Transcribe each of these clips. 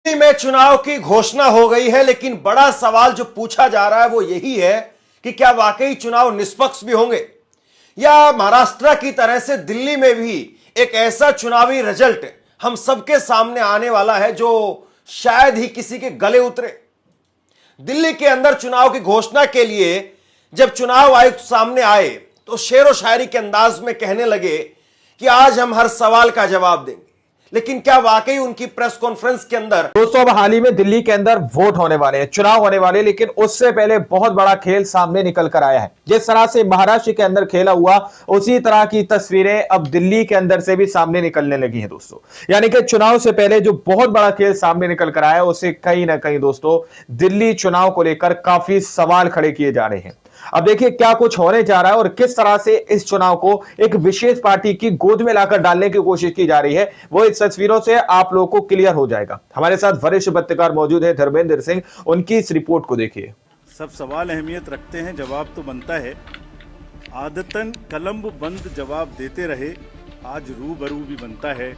में चुनाव की घोषणा हो गई है, लेकिन बड़ा सवाल जो पूछा जा रहा है वो यही है कि क्या वाकई चुनाव निष्पक्ष भी होंगे या महाराष्ट्र की तरह से दिल्ली में भी एक ऐसा चुनावी रिजल्ट हम सबके सामने आने वाला है जो शायद ही किसी के गले उतरे। दिल्ली के अंदर चुनाव की घोषणा के लिए जब चुनाव आयुक्त सामने आए तो शेरो शायरी के अंदाज में कहने लगे कि आज हम हर सवाल का जवाब देंगे, लेकिन क्या वाकई उनकी प्रेस कॉन्फ्रेंस के अंदर दोस्तों अब हाल ही में दिल्ली के अंदर वोट होने वाले हैं, चुनाव होने वाले, लेकिन उससे पहले बहुत बड़ा खेल सामने निकल कर आया है। जिस तरह से महाराष्ट्र के अंदर खेला हुआ उसी तरह की तस्वीरें अब दिल्ली के अंदर से भी सामने निकलने लगी हैं दोस्तों। यानी कि चुनाव से पहले जो बहुत बड़ा खेल सामने निकल कर आया है उसे कहीं ना कहीं दोस्तों दिल्ली चुनाव को लेकर काफी सवाल खड़े किए जा रहे हैं। अब देखिए क्या कुछ होने जा रहा है और किस तरह से इस चुनाव को एक विशेष पार्टी की गोद में लाकर डालने की कोशिश की जा रही है, वो इस तस्वीरों से आप लोगों को क्लियर हो जाएगा। हमारे साथ वरिष्ठ पत्रकार मौजूद है धर्मेंद्र सिंह, उनकी इस रिपोर्ट को देखिए। सब सवाल अहमियत रखते हैं, जवाब तो बनता है। आदतन कलम बंद जवाब देते रहे, आज रूबरू भी बनता है।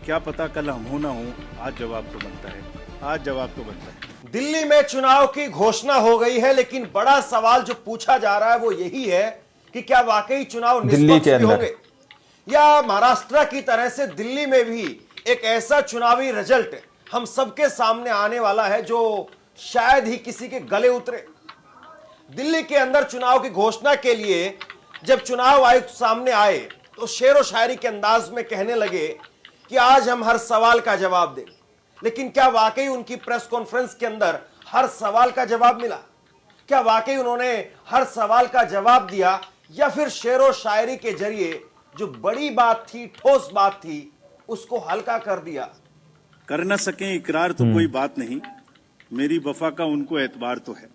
क्या पता कल हम हो ना हो, आज जवाब तो बनता है, आज जवाब तो बनता है। दिल्ली में चुनाव की घोषणा हो गई है, लेकिन बड़ा सवाल जो पूछा जा रहा है वो यही है कि क्या वाकई चुनाव निष्पक्ष भी होंगे या महाराष्ट्र की तरह से दिल्ली में भी एक ऐसा चुनावी रिजल्ट हम सबके सामने आने वाला है जो शायद ही किसी के गले उतरे। दिल्ली के अंदर चुनाव की घोषणा के लिए जब चुनाव आयुक्त सामने आए तो शेरो शायरी के अंदाज में कहने लगे कि आज हम हर सवाल का जवाब देंगे, लेकिन क्या वाकई उनकी प्रेस कॉन्फ्रेंस के अंदर हर सवाल का जवाब मिला? क्या वाकई उन्होंने हर सवाल का जवाब दिया या फिर शेरो शायरी के जरिए जो बड़ी बात थी, ठोस बात थी, उसको हल्का कर दिया? कर न सके इकरार तो कोई बात नहीं, मेरी वफा का उनको एतबार तो है।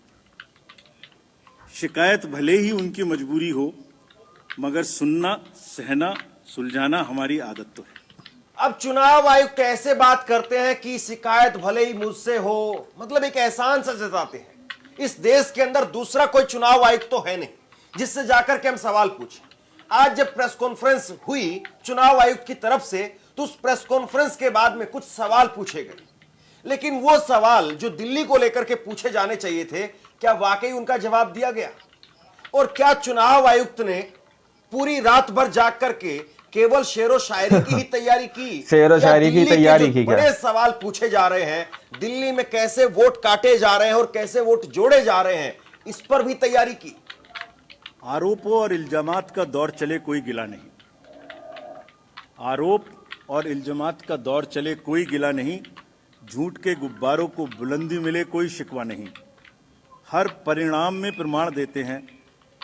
शिकायत भले ही उनकी मजबूरी हो, मगर सुनना, सहना, सुलझाना हमारी आदत तो है। अब चुनाव आयुक्त ऐसे बात करते हैं कि शिकायत भले ही मुझसे हो, मतलब एक एहसान सा जताते हैं। इस देश के अंदर दूसरा कोई चुनाव आयुक्त तो है नहीं जिससे जाकर के हम सवाल पूछें। आज जब प्रेस कॉन्फ्रेंस हुई चुनाव आयुक्त की तरफ से तो उस प्रेस कॉन्फ्रेंस के बाद में कुछ सवाल पूछे गए, लेकिन वो सवाल जो दिल्ली को लेकर के पूछे जाने चाहिए थे, क्या वाकई उनका जवाब दिया गया? और क्या चुनाव आयुक्त ने पूरी रात भर जाग करके केवल शेरो शायरी की ही तैयारी की? शेरो शायरी की तैयारी की? बड़े सवाल पूछे जा रहे हैं, दिल्ली में कैसे वोट काटे जा रहे हैं और कैसे वोट जोड़े जा रहे हैं, इस पर भी तैयारी की? आरोपों और इल्जामात का दौर चले कोई गिला नहीं, आरोप और इल्जामात का दौर चले कोई गिला नहीं, झूठ के गुब्बारों को बुलंदी मिले कोई शिकवा नहीं। हर परिणाम में प्रमाण देते हैं,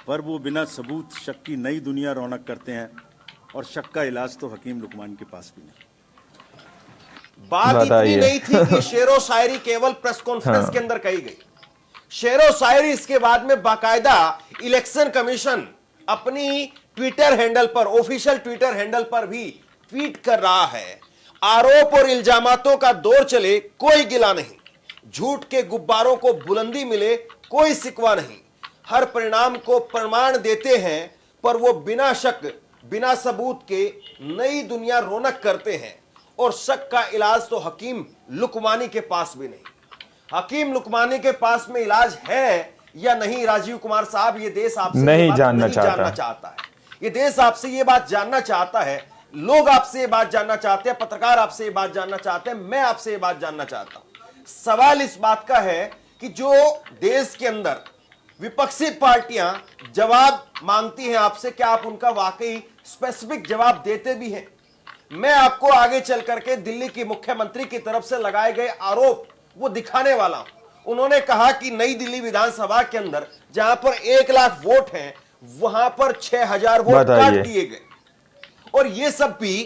पर वो बिना सबूत शक की नई दुनिया रौनक करते हैं, और शक का इलाज तो हकीम लुकमान के पास भी नहीं। बात इतनी नहीं थी कि शेरो शायरी केवल प्रेस कॉन्फ्रेंस के अंदर कही गई। शेरो शायरी इसके बाद में बाकायदा इलेक्शन कमीशन अपनी ट्विटर हैंडल पर, ऑफिशियल ट्विटर हैंडल पर भी ट्वीट कर रहा है, आरोप और इल्जामातों का दौर चले कोई गिला नहीं, झूठ के गुब्बारों को बुलंदी मिले कोई सिकवा नहीं, हर परिणाम को प्रमाण देते हैं, पर वो बिना शक बिना सबूत के नई दुनिया रौनक करते हैं, और शक का इलाज तो हकीम लुकमानी के पास भी नहीं। हकीम लुकमानी के पास में इलाज है या नहीं, राजीव कुमार साहब, ये देश आपसे नहीं जानना चाहता है। ये देश आपसे ये बात जानना चाहता है, लोग आपसे ये बात जानना चाहते हैं, पत्रकार आपसे ये बात जानना चाहते हैं, मैं आपसे ये बात जानना चाहता हूं। सवाल इस बात का है कि जो देश के अंदर विपक्षी पार्टियां जवाब मांगती हैं आपसे, क्या आप उनका वाकई स्पेसिफिक जवाब देते भी हैं? मैं आपको आगे चल करके दिल्ली की मुख्यमंत्री की तरफ से लगाए गए आरोप वो दिखाने वाला हूं। उन्होंने कहा कि नई दिल्ली विधानसभा के अंदर जहां पर 1 लाख वोट हैं, वहां पर 6000 वोट काट दिए गए, और ये सब भी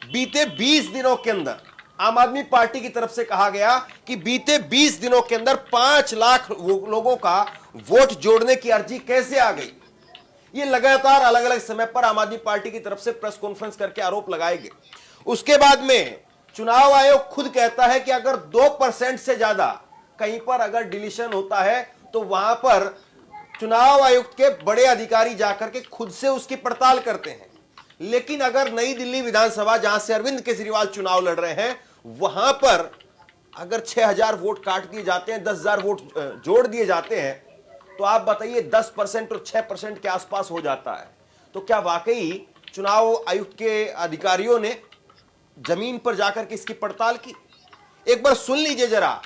बीते 20 दिनों के अंदर आम आदमी पार्टी की तरफ से कहा गया कि बीते 20 दिनों के अंदर 5 लाख लोगों का वोट जोड़ने की अर्जी कैसे आ गई? ये लगातार अलग अलग समय पर आम आदमी पार्टी की तरफ से प्रेस कॉन्फ्रेंस करके आरोप लगाए गए। उसके बाद में चुनाव आयोग खुद कहता है कि अगर 2% से ज्यादा कहीं पर अगर डिलीशन होता है तो वहां पर चुनाव आयुक्त के बड़े अधिकारी जाकर के खुद से उसकी पड़ताल करते हैं। लेकिन अगर नई दिल्ली विधानसभा जहां से अरविंद केजरीवाल चुनाव लड़ रहे हैं, वहां पर अगर 6000 वोट काट दिए जाते हैं, 10,000 वोट जोड़ दिए जाते हैं, तो आप बताइए 10% और 6% के आसपास हो जाता है। तो क्या वाकई चुनाव आयुक्त के अधिकारियों ने जमीन पर जाकर के इसकी पड़ताल की? एक बार सुन लीजिए जरा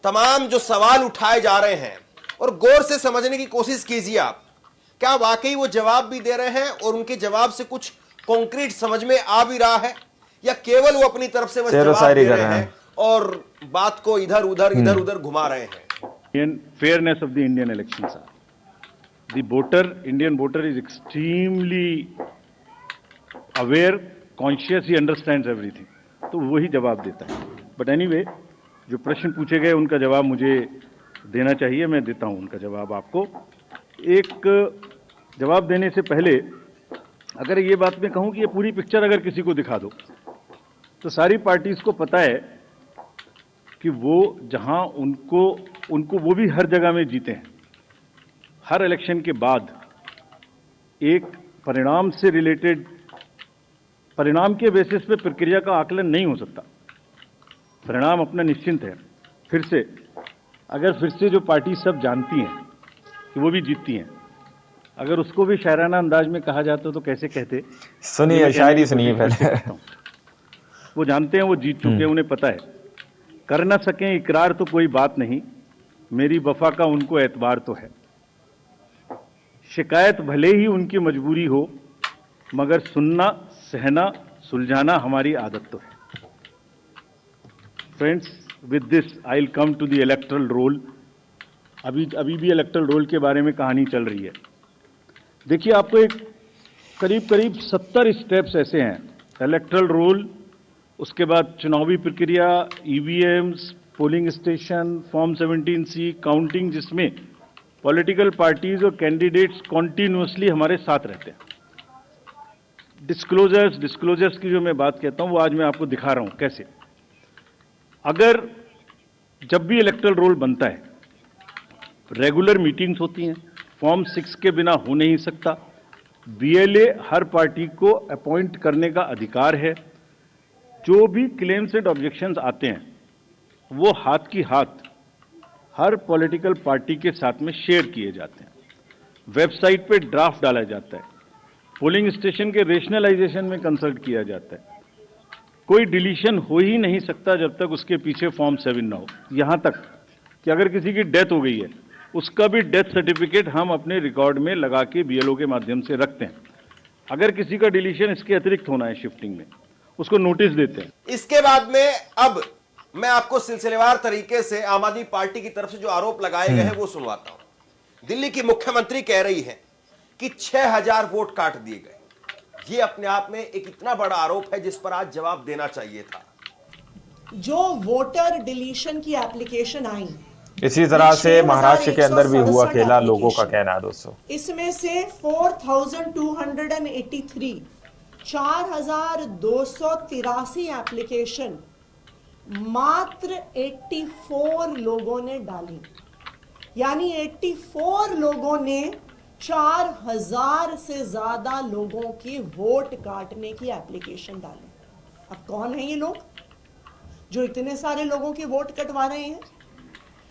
तमाम जो सवाल उठाए जा रहे हैं और गौर से समझने की कोशिश कीजिए आप, क्या वाकई वो जवाब भी दे रहे हैं और उनके जवाब से कुछ कॉन्क्रीट समझ में आ भी रहा है, या केवल वो अपनी तरफ से बस जवाब दे रहे हैं और बात को इधर उधर घुमा रहे हैं? Fairness of the Indian elections are. The Indian voter is extremely aware, conscious, he understands everything. तो वही जवाब देता है. But anyway, जो प्रश्न पूछे गए उनका जवाब मुझे देना चाहिए, मैं देता हूं उनका जवाब आपको. एक जवाब देने से पहले अगर ये बात मैं कहूं कि ये पूरी पिक्चर अगर किसी को दिखा दो तो सारी पार्टीज को पता है कि वो जहां उनको वो भी हर जगह में जीते हैं. हर इलेक्शन के बाद एक परिणाम से रिलेटेड, परिणाम के बेसिस पे प्रक्रिया का आकलन नहीं हो सकता. परिणाम अपना निश्चिंत है. फिर से जो पार्टी सब जानती हैं कि वो भी जीतती हैं, अगर उसको भी शायराना अंदाज में कहा जाता तो कैसे कहते? सुनिए, शायरी सुनिए पहले. वो जानते हैं, वो जीत चुके हैं, उन्हें पता है. कर न सकें इकरार तो कोई बात नहीं, मेरी वफा का उनको एतबार तो है. शिकायत भले ही उनकी मजबूरी हो, मगर सुनना, सहना, सुलझाना हमारी आदत तो है. Friends, with this I will come to the electoral roll. अभी भी इलेक्टरल रोल के बारे में कहानी चल रही है. देखिए, आपको एक करीब 70 स्टेप्स ऐसे हैं. इलेक्टरल रोल, उसके बाद चुनावी प्रक्रिया, EVMs, polling station, form 17C, counting, जिसमें पॉलिटिकल पार्टीज और कैंडिडेट्स कॉन्टिन्यूसली हमारे साथ रहते हैं. डिस्क्लोजर्स की जो मैं बात कहता हूं वो आज मैं आपको दिखा रहा हूं कैसे. अगर जब भी इलेक्टरल रोल बनता है, रेगुलर मीटिंग्स होती हैं, फॉर्म 6 के बिना हो नहीं सकता. बीएलए हर पार्टी को अपॉइंट करने का अधिकार है. जो भी क्लेम्स एंड ऑब्जेक्शंस आते हैं वो हाथ की हाथ हर पॉलिटिकल पार्टी के साथ में शेयर किए जाते हैं. वेबसाइट पे ड्राफ्ट डाला जाता है. पोलिंग स्टेशन के रेशनलाइजेशन में कंसल्ट किया जाता है. कोई डिलीशन हो ही नहीं सकता जब तक उसके पीछे फॉर्म 7 ना हो. यहां तक कि अगर किसी की डेथ हो गई है, उसका भी डेथ सर्टिफिकेट हम अपने रिकॉर्ड में लगा के बीएलओ के माध्यम से रखते हैं. अगर किसी का डिलीशन इसके अतिरिक्त होना है शिफ्टिंग में, उसको नोटिस देते हैं. इसके बाद में अब मैं आपको सिलसिलेवार तरीके से आम आदमी पार्टी की तरफ से जो आरोप लगाए गए हैं वो सुनवाता हूं. दिल्ली की मुख्यमंत्री कह रही है कि 6000 वोट काट दिए गए. ये अपने आप में एक इतना बड़ा आरोप है जिस पर आज जवाब देना चाहिए था. जो वोटर डिलीशन की एप्लीकेशन आई, इसी तरह से महाराष्ट्र के अंदर भी हुआ खेला, लोगों का कहना है दोस्तों. इसमें से 4283 4283 एप्लीकेशन मात्र 84 लोगों ने डाली. यानी 84 लोगों ने 4000 से ज्यादा लोगों की वोट काटने की एप्लीकेशन डाली. अब कौन है ये लोग जो इतने सारे लोगों के वोट कटवा रहे हैं?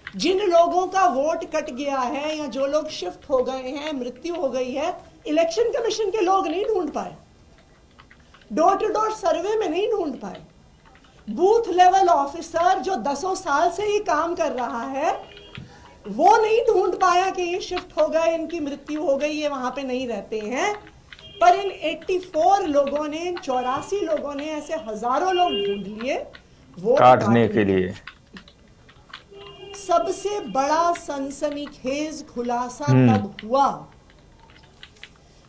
जिन लोगों का वोट कट गया है या जो लोग शिफ्ट हो गए हैं, मृत्यु हो गई है, इलेक्शन कमीशन के लोग नहीं ढूंढ पाए, डोर टू डोर सर्वे में नहीं ढूंढ पाए. बूथ लेवल ऑफिसर जो 10 साल से ही काम कर रहा है, वो नहीं ढूंढ पाया कि ये शिफ्ट हो गए, इनकी मृत्यु हो गई, ये वहां पे नहीं रहते हैं. पर इन 84 लोगों ने, इन 84 लोगों ने, ऐसे हजारों लोग ढूंढ लिए वोट काटने के लिए. सबसे बड़ा सनसनीखेज खुलासा तब हुआ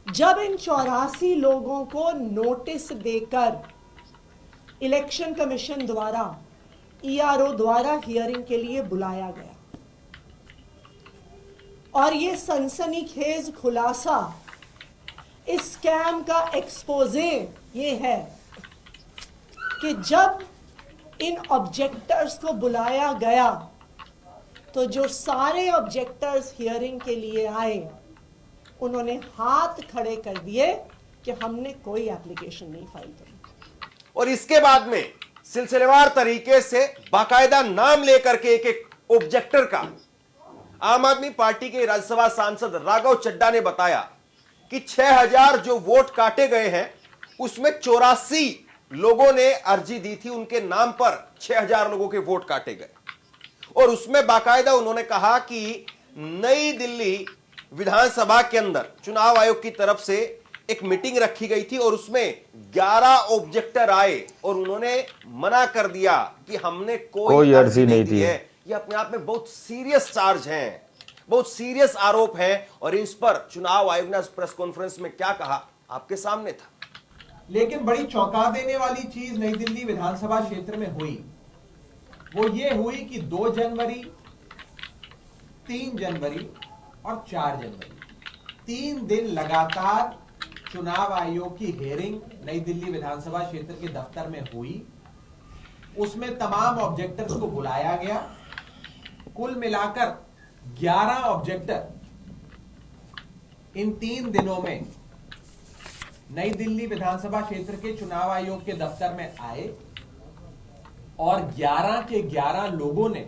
जब इन 84 लोगों को नोटिस देकर इलेक्शन कमीशन द्वारा, ईआरओ द्वारा हियरिंग के लिए बुलाया गया. और ये सनसनीखेज खुलासा, इस स्कैम का एक्सपोजे ये है कि जब इन ऑब्जेक्टर्स को बुलाया गया तो जो सारे ऑब्जेक्टर्स हियरिंग के लिए आए, उन्होंने हाथ खड़े कर दिए कि हमने कोई एप्लीकेशन नहीं फाइल करी. और इसके बाद में सिलसिलेवार तरीके से बाकायदा नाम लेकर के एक एक ऑब्जेक्टर का आम आदमी पार्टी के राज्यसभा सांसद राघव चड्ढा ने बताया कि 6000 जो वोट काटे गए हैं उसमें 84 लोगों ने अर्जी दी थी, उनके नाम पर 6000 लोगों के वोट काटे गए। और उसमें बाकायदा उन्होंने कहा कि नई दिल्ली विधानसभा के अंदर चुनाव आयोग की तरफ से एक मीटिंग रखी गई थी और उसमें 11 ऑब्जेक्टर आए और उन्होंने मना कर दिया कि हमने कोई अर्जी नहीं दी है। ये अपने आप में बहुत सीरियस चार्ज हैं, बहुत सीरियस आरोप हैं और इस पर चुनाव आयोग ने प्रेस कॉन्फ्रेंस में क्या कहा आपके सामने था। लेकिन बड़ी चौंका देने वाली चीज नई दिल्ली विधानसभा क्षेत्र में हुई, वो ये हुई कि 2 जनवरी, 3 जनवरी और 4 जनवरी 3 दिन लगातार चुनाव आयोग की हियरिंग नई दिल्ली विधानसभा क्षेत्र के दफ्तर में हुई। उसमें तमाम ऑब्जेक्टर्स को बुलाया गया। कुल मिलाकर 11 ऑब्जेक्टर इन 3 दिनों में नई दिल्ली विधानसभा क्षेत्र के चुनाव आयोग के दफ्तर में आए और 11 के 11 लोगों ने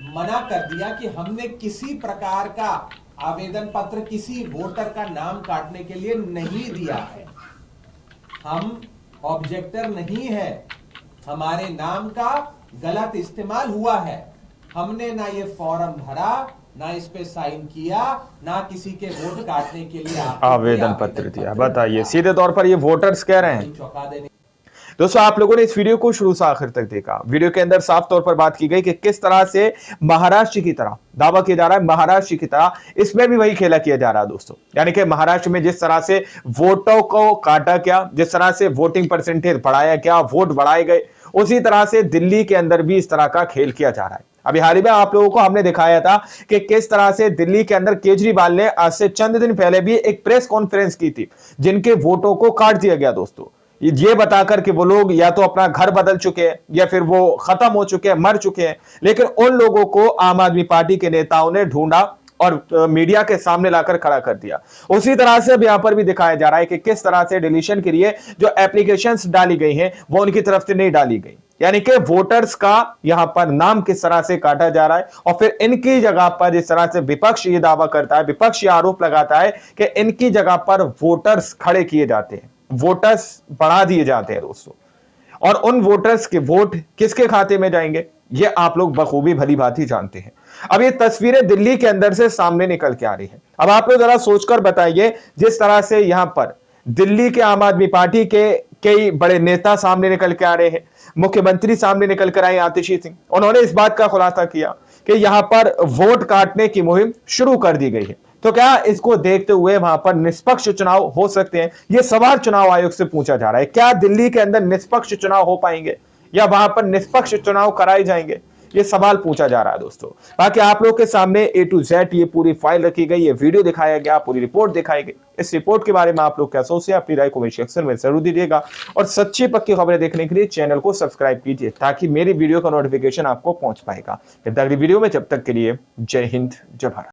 मना कर दिया कि हमने किसी प्रकार का आवेदन पत्र किसी वोटर का नाम काटने के लिए नहीं दिया है। हम ऑब्जेक्टर नहीं है, हमारे नाम का गलत इस्तेमाल हुआ है। हमने ना ये फॉर्म भरा, ना इस पे साइन किया, ना किसी के वोट काटने के लिए आवेदन पत्र दिया। बताइए, सीधे तौर पर ये वोटर्स कह रहे हैं। चौंका देने दोस्तों, आप लोगों ने इस वीडियो को शुरू से आखिर तक देखा। वीडियो के अंदर साफ तौर पर बात की गई कि किस तरह से महाराष्ट्र की तरह दावा किया जा रहा है, महाराष्ट्र की तरह इसमें भी वही खेला किया जा रहा है दोस्तों। यानी कि महाराष्ट्र में जिस तरह से वोटों को काटा गया, जिस तरह से वोटिंग परसेंटेज बढ़ाया गया, वोट बढ़ाए गए, उसी तरह से दिल्ली के अंदर भी इस तरह का खेल किया जा रहा है। अभी हाल ही में आप लोगों को हमने दिखाया था कि किस तरह से दिल्ली के अंदर केजरीवाल ने आज से चंद दिन पहले भी एक प्रेस कॉन्फ्रेंस की थी, जिनके वोटों को काट दिया गया दोस्तों, ये बताकर कि वो लोग या तो अपना घर बदल चुके हैं या फिर वो खत्म हो चुके हैं, मर चुके हैं। लेकिन उन लोगों को आम आदमी पार्टी के नेताओं ने ढूंढा और मीडिया के सामने लाकर खड़ा कर दिया। उसी तरह से अब यहां पर भी दिखाया जा रहा है कि किस तरह से डिलीशन के लिए जो एप्लीकेशंस डाली गई हैं वो उनकी तरफ से नहीं डाली गई। यानी कि वोटर्स का यहां पर नाम किस तरह से काटा जा रहा है और फिर इनकी जगह पर जिस तरह से विपक्ष ये दावा करता है, विपक्ष ये आरोप लगाता है कि इनकी जगह पर वोटर्स खड़े किए जाते हैं, वोटर्स बढ़ा दिए जाते हैं दोस्तों। और उन वोटर्स के वोट किसके खाते में जाएंगे ये आप लोग बखूबी भली भांति जानते हैं। अब ये तस्वीरें दिल्ली के अंदर से सामने निकल के आ रही है। अब आप लोग जरा सोचकर बताइए, जिस तरह से यहां पर दिल्ली के आम आदमी पार्टी के कई बड़े नेता सामने निकल के आ रहे हैं, मुख्यमंत्री सामने निकल कर आए आतिशी सिंह, उन्होंने इस बात का खुलासा किया कि यहां पर वोट काटने की मुहिम शुरू कर दी गई है। तो क्या इसको देखते हुए वहां पर निष्पक्ष चुनाव हो सकते हैं? यह सवाल चुनाव आयोग से पूछा जा रहा है। क्या दिल्ली के अंदर निष्पक्ष चुनाव हो पाएंगे या वहां पर निष्पक्ष चुनाव कराए जाएंगे? ये सवाल पूछा जा रहा है दोस्तों। बाकी आप लोग के सामने A to Z ये पूरी फाइल रखी गई, ये वीडियो दिखाया गया, पूरी रिपोर्ट दिखाई गई। इस रिपोर्ट के बारे में आप लोग क्या सोचते हैं, अपनी राय को सेक्शन में जरूर दीजिएगा और सच्ची पक्की खबरें देखने के लिए चैनल को सब्सक्राइब कीजिए ताकि मेरी वीडियो का नोटिफिकेशन आपको पहुंच पाएगा। अगली वीडियो में, जब तक के लिए जय हिंद, जय भारत।